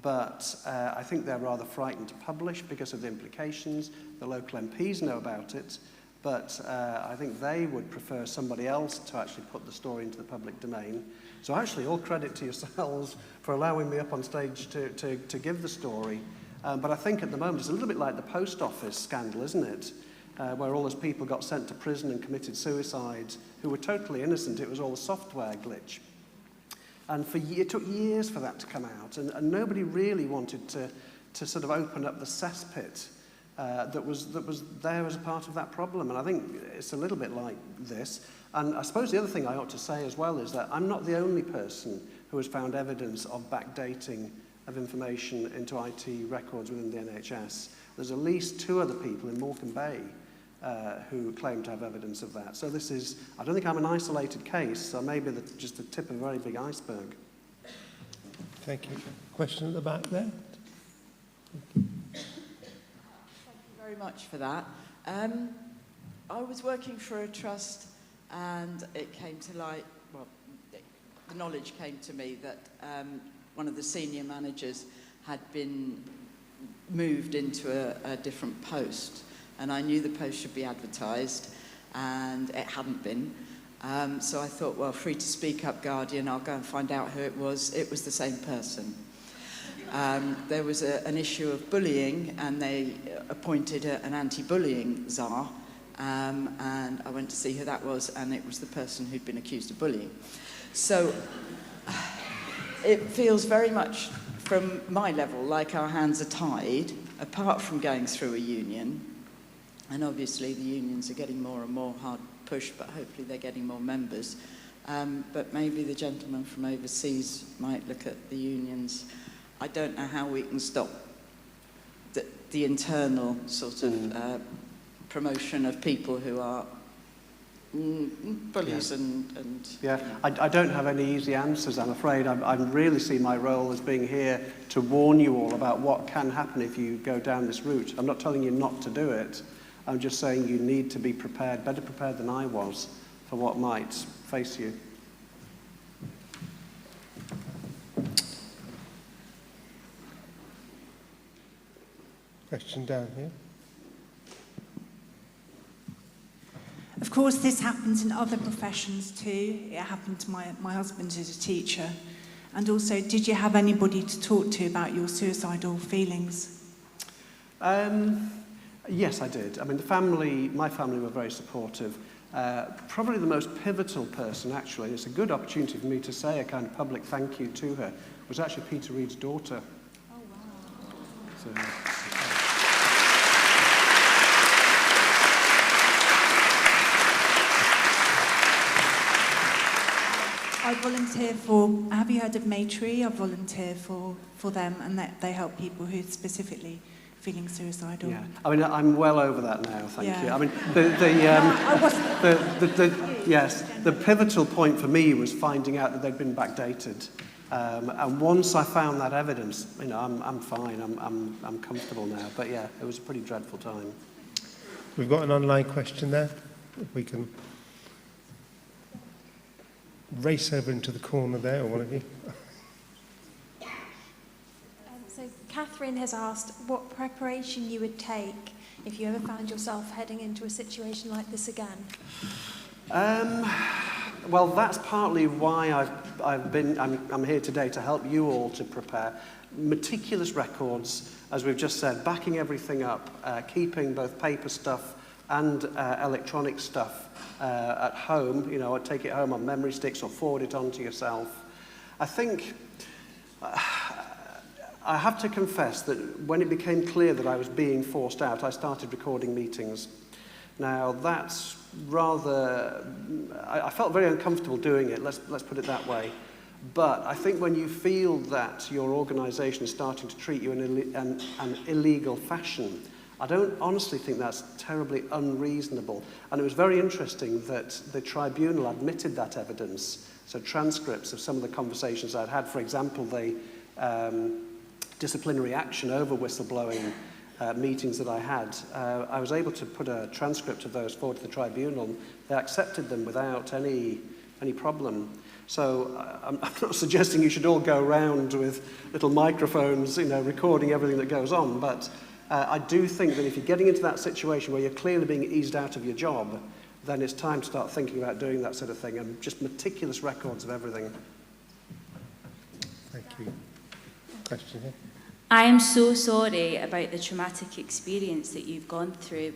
but I think they're rather frightened to publish because of the implications. The local MPs know about it, but I think they would prefer somebody else to actually put the story into the public domain. So actually, all credit to yourselves for allowing me up on stage to give the story. But I think at the moment it's a little bit like the post office scandal, isn't it? Where all those people got sent to prison and committed suicide who were totally innocent. It was all a software glitch. And it took years for that to come out, and nobody really wanted to sort of open up the cesspit that was there as a part of that problem. And I think it's a little bit like this. And I suppose the other thing I ought to say as well is that I'm not the only person who has found evidence of backdating of information into IT records within the NHS. There's at least 2 other people in Morecambe Bay who claim to have evidence of that. So this is, I don't think I'm an isolated case, so maybe just the tip of a very big iceberg. Thank you. Question at the back there. Thank you very much for that. I was working for a trust, and it came to light, well, the knowledge came to me that one of the senior managers had been moved into a different post, and I knew the post should be advertised, and it hadn't been. So I thought, well, free to speak up, Guardian, I'll go and find out who it was. It was the same person. There was an issue of bullying, and they appointed an anti-bullying czar, and I went to see who that was, and it was the person who'd been accused of bullying. So it feels very much, from my level, like our hands are tied, apart from going through a union. And obviously the unions are getting more and more hard pushed, but hopefully they're getting more members. But maybe the gentleman from overseas might look at the unions. I don't know how we can stop the internal sort of promotion of people who are bullies and yeah. I don't have any easy answers, I'm afraid. I really see my role as being here to warn you all about what can happen if you go down this route. I'm not telling you not to do it. I'm just saying you need to be prepared, better prepared than I was, for what might face you. Question down here. Of course, this happens in other professions too. It happened to my husband who's a teacher. And also, did you have anybody to talk to about your suicidal feelings? Yes, I did. I mean, my family were very supportive. Probably the most pivotal person, actually, it's a good opportunity for me to say a kind of public thank you to her, was actually Peter Reid's daughter. Oh, wow. So, I volunteer for, have you heard of Maytree? I volunteer for them, and they help people who are specifically feeling suicidal. yeah, I mean, I'm well over that now, thank Yeah. you. I mean, I wasn't. yes, the pivotal point for me was finding out that they'd been backdated. And once I found that evidence, you know, I'm fine, I'm comfortable now. But yeah, it was a pretty dreadful time. We've got an online question there. If we can race over into the corner there, or one of you. So Catherine has asked what preparation you would take if you ever found yourself heading into a situation like this again. Well, that's partly why I'm here today, to help you all to prepare meticulous records, as we've just said, backing everything up, keeping both paper stuff and electronic stuff at home. You know, I'd take it home on memory sticks or forward it on to yourself. I think I have to confess that when it became clear that I was being forced out, I started recording meetings. Now, that's rather... I felt very uncomfortable doing it, let's put it that way. But I think when you feel that your organisation is starting to treat you in an illegal fashion, I don't honestly think that's terribly unreasonable. And it was very interesting that the Tribunal admitted that evidence. So transcripts of some of the conversations I'd had, for example, the disciplinary action over whistleblowing meetings that I had, I was able to put a transcript of those forward to the Tribunal. They accepted them without any problem. So I'm not suggesting you should all go around with little microphones, you know, recording everything that goes on, but I do think that if you're getting into that situation where you're clearly being eased out of your job, then it's time to start thinking about doing that sort of thing, and just meticulous records of everything. Thank you. Question here. I am so sorry about the traumatic experience that you've gone through.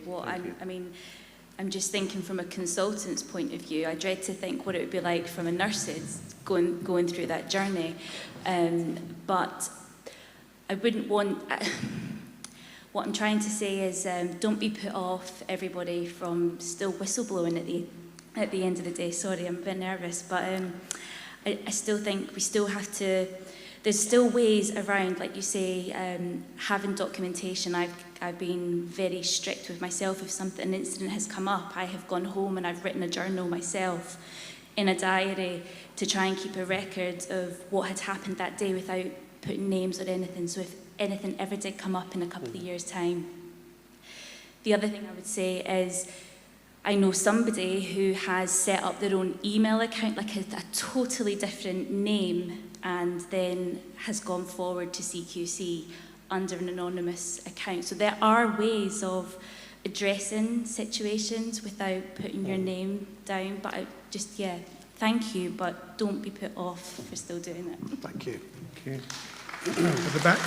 I'm just thinking from a consultant's point of view. I dread to think what it would be like from a nurse's going through that journey. But I wouldn't want... What I'm trying to say is don't be put off, everybody, from still whistleblowing at the end of the day. Sorry, I'm a bit nervous, but I still think we still have to... There's still ways around, like you say, having documentation. I've been very strict with myself. If an incident has come up, I have gone home and I've written a journal myself in a diary to try and keep a record of what had happened that day without putting names or anything. So if anything ever did come up in a couple of years' time. The other thing I would say is I know somebody who has set up their own email account, like a totally different name, and then has gone forward to CQC under an anonymous account. So there are ways of addressing situations without putting your name down. But thank you, but don't be put off for still doing it. Thank you. Thank you. At the back.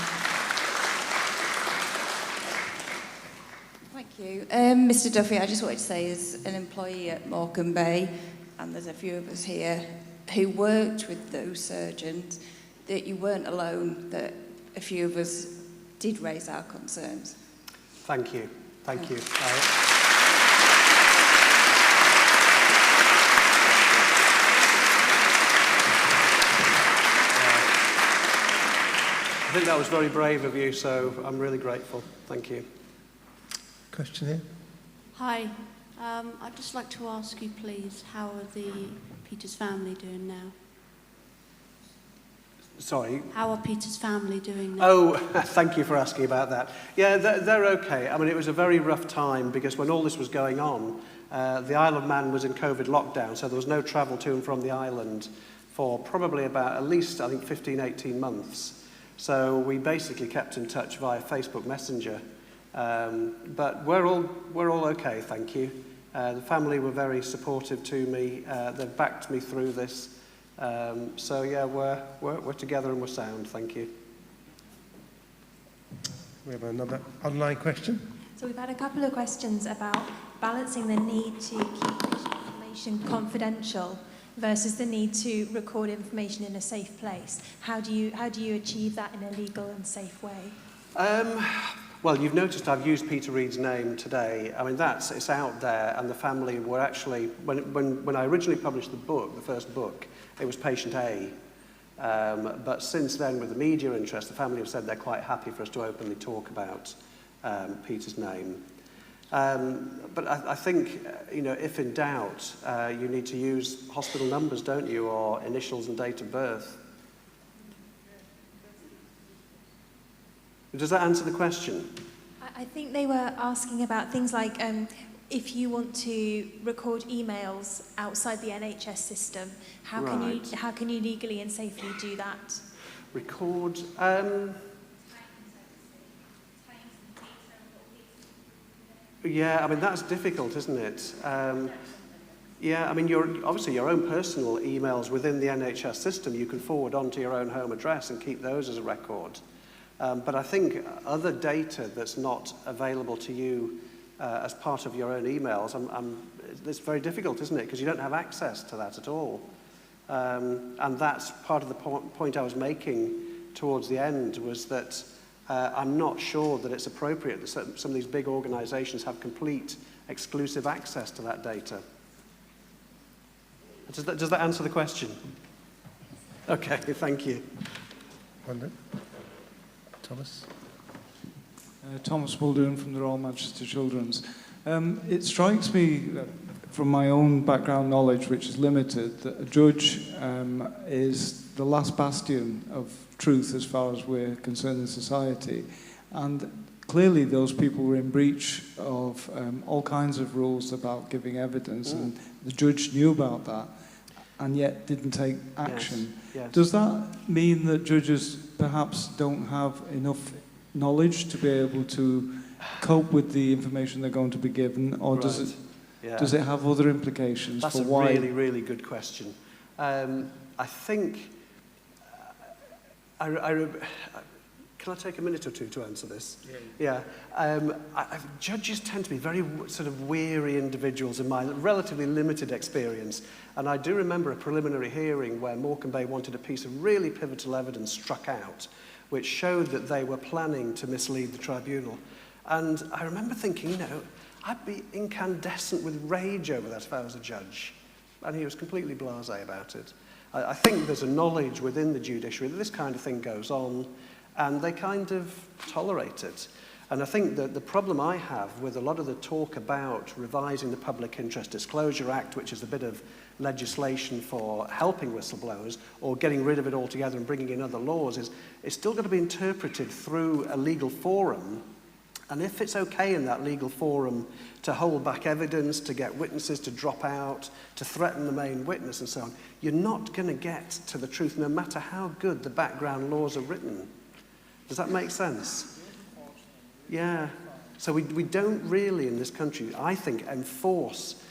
Thank you. Mr. Duffy, I just wanted to say, as an employee at Morecambe, and there's a few of us here who worked with those surgeons, that you weren't alone, that a few of us did raise our concerns. Thank you. Thank you. that was very brave of you, so I'm really grateful. Thank you. Question here. Hi. I'd just like to ask you, please, how are the Peter's family doing now? Sorry? How are Peter's family doing now? Oh, thank you for asking about that. Yeah, they're okay. I mean, it was a very rough time because when all this was going on, the Isle of Man was in COVID lockdown, so there was no travel to and from the island for probably about at least, I think, 15, 18 months. So we basically kept in touch via Facebook Messenger. But we're all okay, thank you. The family were very supportive to me. They've backed me through this. So yeah, we're together and we're sound. Thank you. We have another online question. So we've had a couple of questions about balancing the need to keep patient information confidential versus the need to record information in a safe place. How do you achieve that in a legal and safe way? Well, you've noticed I've used Peter Reid's name today. I mean, it's out there, and the family were actually, when I originally published the book, the first book, it was patient A. But since then, with the media interest, the family have said they're quite happy for us to openly talk about Peter's name. But I think, if in doubt, you need to use hospital numbers, don't you, or initials and date of birth. Does that answer the question? I think they were asking about things like if you want to record emails outside the NHS system, how can you legally and safely do that? Record. Yeah, I mean that's difficult, isn't it? Yeah, I mean obviously your own personal emails within the NHS system you can forward onto your own home address and keep those as a record. But I think other data that's not available to you as part of your own emails, it's very difficult, isn't it? Because you don't have access to that at all. And that's part of the point I was making towards the end, was that I'm not sure that it's appropriate that some of these big organisations have complete exclusive access to that data. Does that answer the question? Okay, thank you. Wonder. Thomas? Thomas Muldoon from the Royal Manchester Children's. It strikes me from my own background knowledge, which is limited, that a judge is the last bastion of truth as far as we're concerned in society. And clearly those people were in breach of all kinds of rules about giving evidence, and the judge knew about that and yet didn't take action. Yes. Does that mean that judges perhaps don't have enough knowledge to be able to cope with the information they're going to be given, or does it have other implications? That's for why? Really, really good question. I think can I take a minute or two to answer this? Yeah. Judges tend to be very sort of weary individuals in my relatively limited experience. And I do remember a preliminary hearing where Morecambe wanted a piece of really pivotal evidence struck out, which showed that they were planning to mislead the tribunal. And I remember thinking, I'd be incandescent with rage over that if I was a judge. And he was completely blasé about it. I think there's a knowledge within the judiciary that this kind of thing goes on, and they kind of tolerate it. And I think that the problem I have with a lot of the talk about revising the Public Interest Disclosure Act, which is a bit of legislation for helping whistleblowers, or getting rid of it altogether and bringing in other laws, is it's still got to be interpreted through a legal forum. And if it's okay in that legal forum to hold back evidence, to get witnesses to drop out, to threaten the main witness and so on, you're not going to get to the truth no matter how good the background laws are written. Does that make sense? Yeah. So we don't really in this country, I think, enforce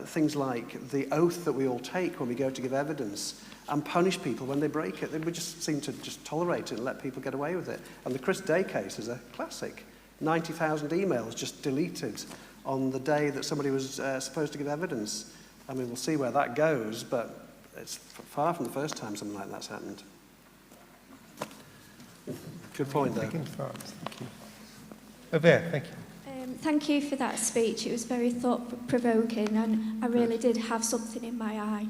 things like the oath that we all take when we go to give evidence and punish people when they break it. We just seem to just tolerate it and let people get away with it. And the Chris Day case is a classic. 90,000 emails just deleted on the day that somebody was supposed to give evidence. I mean, we'll see where that goes, but it's far from the first time something like that's happened. Good point, though. Thank you. Over there, thank you. Thank you for that speech. It was very thought-provoking, and I really did have something in my eye.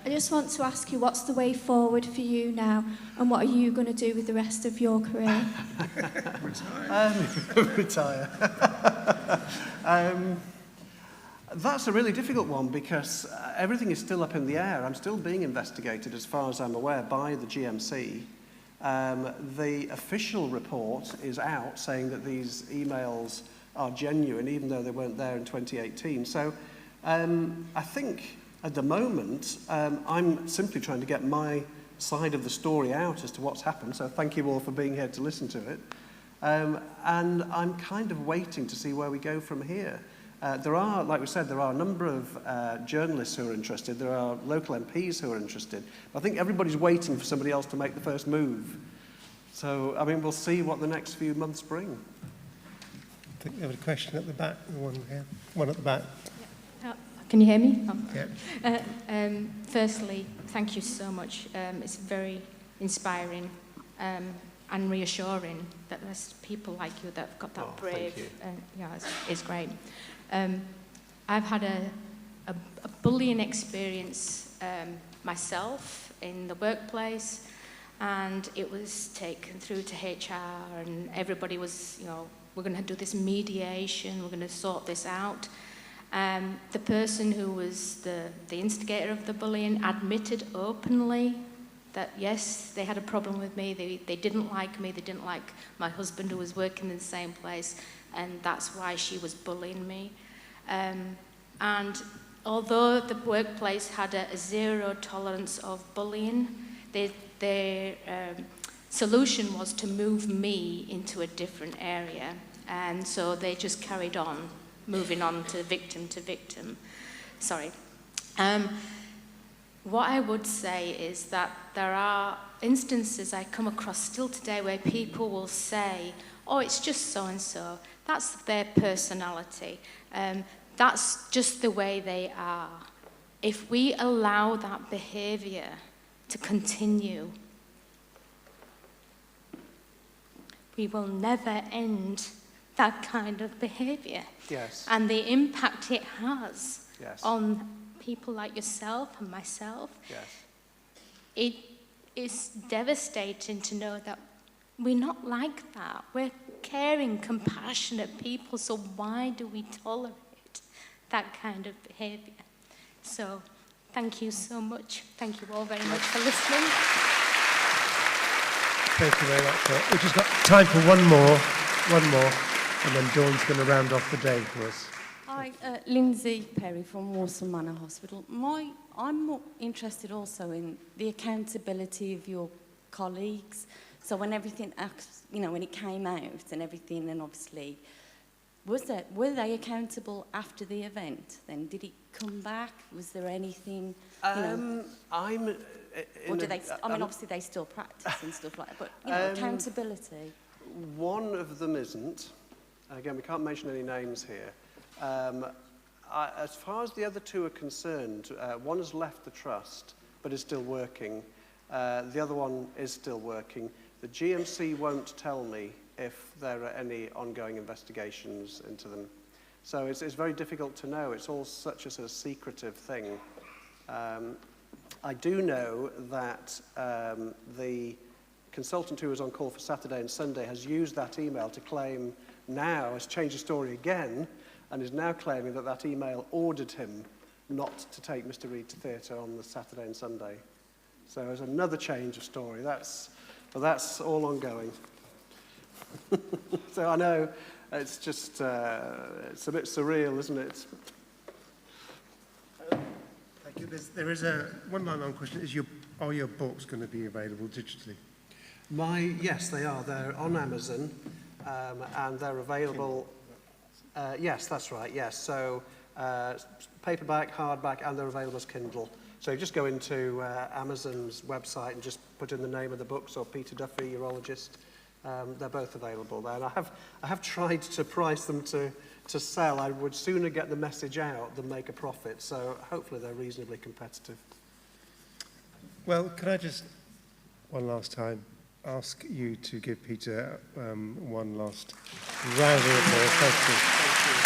I just want to ask you, what's the way forward for you now, and what are you going to do with the rest of your career? Retire. That's a really difficult one because everything is still up in the air. I'm still being investigated, as far as I'm aware, by the GMC. The official report is out saying that these emails are genuine, even though they weren't there in 2018. So I think at the moment, I'm simply trying to get my side of the story out as to what's happened. So thank you all for being here to listen to it. And I'm kind of waiting to see where we go from here. There are, like we said, there are a number of journalists who are interested. There are local MPs who are interested. I think everybody's waiting for somebody else to make the first move. So, I mean, we'll see what the next few months bring. I think there was a question at the back, one here, one at the back. Can you hear me? Oh. Yeah. Firstly, thank you so much. It's very inspiring and reassuring that there's people like you that have got that brave. Yeah, it's great. I've had a bullying experience myself in the workplace, and it was taken through to HR, and everybody was, you know, we're going to do this mediation, we're going to sort this out. The person who was the instigator of the bullying admitted openly that, yes, they had a problem with me, they didn't like me, they didn't like my husband who was working in the same place, and that's why she was bullying me. And although the workplace had a zero tolerance of bullying, their solution was to move me into a different area, and so they just carried on, moving on to victim. Sorry. What I would say is that there are instances I come across still today where people will say, oh, it's just so-and-so. That's their personality. That's just the way they are. If we allow that behaviour to continue, we will never end that kind of behaviour. Yes. And the impact it has yes. on people like yourself and myself, yes. It is devastating to know that we're not like that. We're caring, compassionate people, so why do we tolerate that kind of behaviour? So, thank you so much. Thank you all very much for listening. Thank you very much. We've just got time for one more, and then Dawn's going to round off the day for us. Hi, Lindsay Perry from Walsall Manor Hospital. I'm more interested also in the accountability of your colleagues. So when everything, when it came out and everything, and obviously, were they accountable after the event? Then did it come back? Was there anything? Or do they? Obviously they still practice and stuff like that. But accountability. One of them isn't. Again, we can't mention any names here. As far as the other two are concerned, one has left the trust but is still working. The other one is still working. The GMC won't tell me if there are any ongoing investigations into them. So it's very difficult to know. It's all such a sort of secretive thing. I do know that the consultant who was on call for Saturday and Sunday has used that email to claim now, has changed the story again, and is now claiming that that email ordered him not to take Mr. Reed to theatre on the Saturday and Sunday. So there's another change of story. That's all ongoing. So I know it's just, it's a bit surreal, isn't it? Thank you. There is one line question. Are your books going to be available digitally? Yes, they are. They're on Amazon, and they're available. Yes, that's right. Yes, so paperback, hardback, and they're available as Kindle. So you just go into Amazon's website and just put in the name of the books or Peter Duffy, urologist. They're both available there. And I have tried to price them to sell. I would sooner get the message out than make a profit. So hopefully they're reasonably competitive. Well, can I just, one last time, ask you to give Peter one last round of applause. Thank you.